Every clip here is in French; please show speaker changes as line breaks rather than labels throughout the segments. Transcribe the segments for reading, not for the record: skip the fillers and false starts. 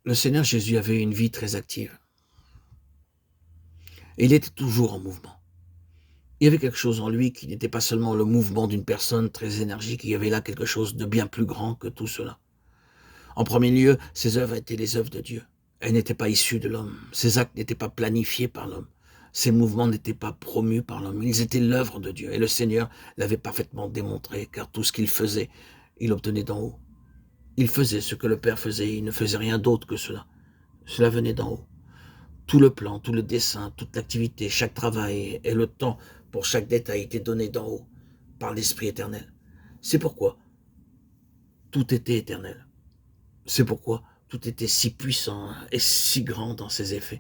Le Seigneur Jésus avait une vie très active. Et il était toujours en mouvement. Il y avait quelque chose en lui qui n'était pas seulement le mouvement d'une personne très énergique, il y avait là quelque chose de bien plus grand que tout cela. En premier lieu, ses œuvres étaient les œuvres de Dieu. Elles n'étaient pas issues de l'homme. Ses actes n'étaient pas planifiés par l'homme. Ses mouvements n'étaient pas promus par l'homme. Ils étaient l'œuvre de Dieu. Et le Seigneur l'avait parfaitement démontré, car tout ce qu'il faisait, il obtenait d'en haut. Il faisait ce que le Père faisait, il ne faisait rien d'autre que cela. Cela venait d'en haut. Tout le plan, tout le dessin, toute l'activité, chaque travail et le temps pour chaque détail était donné d'en haut, par l'Esprit éternel. C'est pourquoi tout était éternel. C'est pourquoi tout était si puissant et si grand dans ses effets.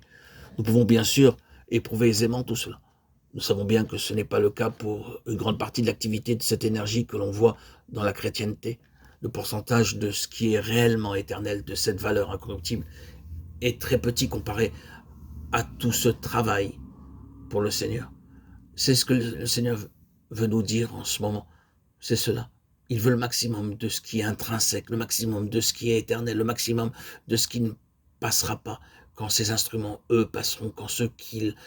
Nous pouvons bien sûr éprouver aisément tout cela. Nous savons bien que ce n'est pas le cas pour une grande partie de l'activité de cette énergie que l'on voit dans la chrétienté. Le pourcentage de ce qui est réellement éternel, de cette valeur incorruptible, est très petit comparé à tout ce travail pour le Seigneur. C'est ce que le Seigneur veut nous dire en ce moment. C'est cela. Il veut le maximum de ce qui est intrinsèque, le maximum de ce qui est éternel, le maximum de ce qui ne passera pas quand ces instruments, eux, passeront, quand ceux qu'il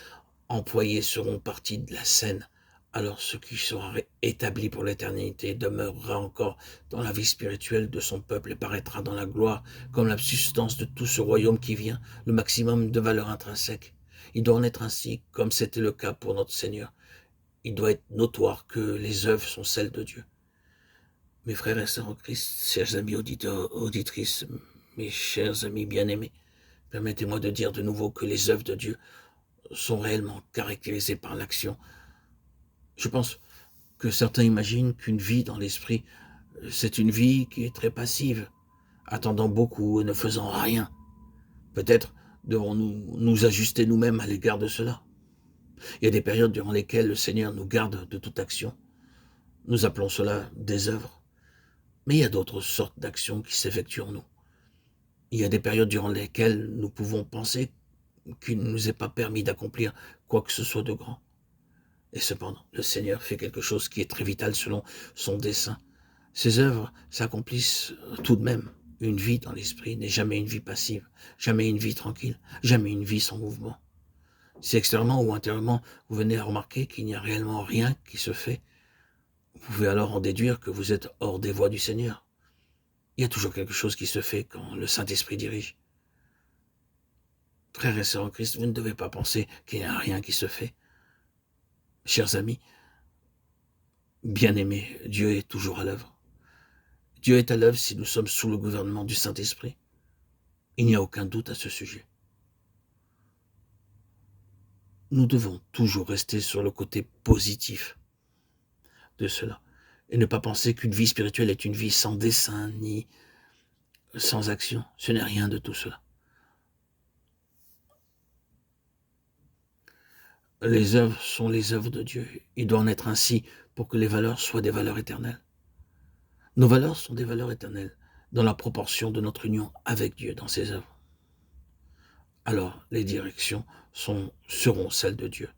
employés seront partis de la scène. Alors ce qui sera établi pour l'éternité demeurera encore dans la vie spirituelle de son peuple et paraîtra dans la gloire comme la substance de tout ce royaume qui vient, le maximum de valeur intrinsèque. Il doit en être ainsi, comme c'était le cas pour notre Seigneur. Il doit être notoire que les œuvres sont celles de Dieu. Mes frères et sœurs en Christ, chers amis auditeurs, auditrices, mes chers amis bien-aimés, permettez-moi de dire de nouveau que les œuvres de Dieu sont réellement caractérisées par l'action. Je pense que certains imaginent qu'une vie dans l'esprit, c'est une vie qui est très passive, attendant beaucoup et ne faisant rien. Peut-être devons-nous nous ajuster nous-mêmes à l'égard de cela. Il y a des périodes durant lesquelles le Seigneur nous garde de toute action. Nous appelons cela des œuvres. Mais il y a d'autres sortes d'actions qui s'effectuent en nous. Il y a des périodes durant lesquelles nous pouvons penser qu'il ne nous est pas permis d'accomplir quoi que ce soit de grand. Et cependant, le Seigneur fait quelque chose qui est très vital selon son dessein. Ses œuvres s'accomplissent tout de même. Une vie dans l'esprit n'est jamais une vie passive, jamais une vie tranquille, jamais une vie sans mouvement. Si extérieurement ou intérieurement, vous venez à remarquer qu'il n'y a réellement rien qui se fait, vous pouvez alors en déduire que vous êtes hors des voies du Seigneur. Il y a toujours quelque chose qui se fait quand le Saint-Esprit dirige. Frères et sœurs en Christ, vous ne devez pas penser qu'il n'y a rien qui se fait. Chers amis, bien-aimés, Dieu est toujours à l'œuvre. Dieu est à l'œuvre si nous sommes sous le gouvernement du Saint-Esprit. Il n'y a aucun doute à ce sujet. Nous devons toujours rester sur le côté positif de cela et ne pas penser qu'une vie spirituelle est une vie sans dessein ni sans action. Ce n'est rien de tout cela. Les œuvres sont les œuvres de Dieu. Il doit en être ainsi pour que les valeurs soient des valeurs éternelles. Nos valeurs sont des valeurs éternelles dans la proportion de notre union avec Dieu dans ses œuvres. Alors les directions seront celles de Dieu.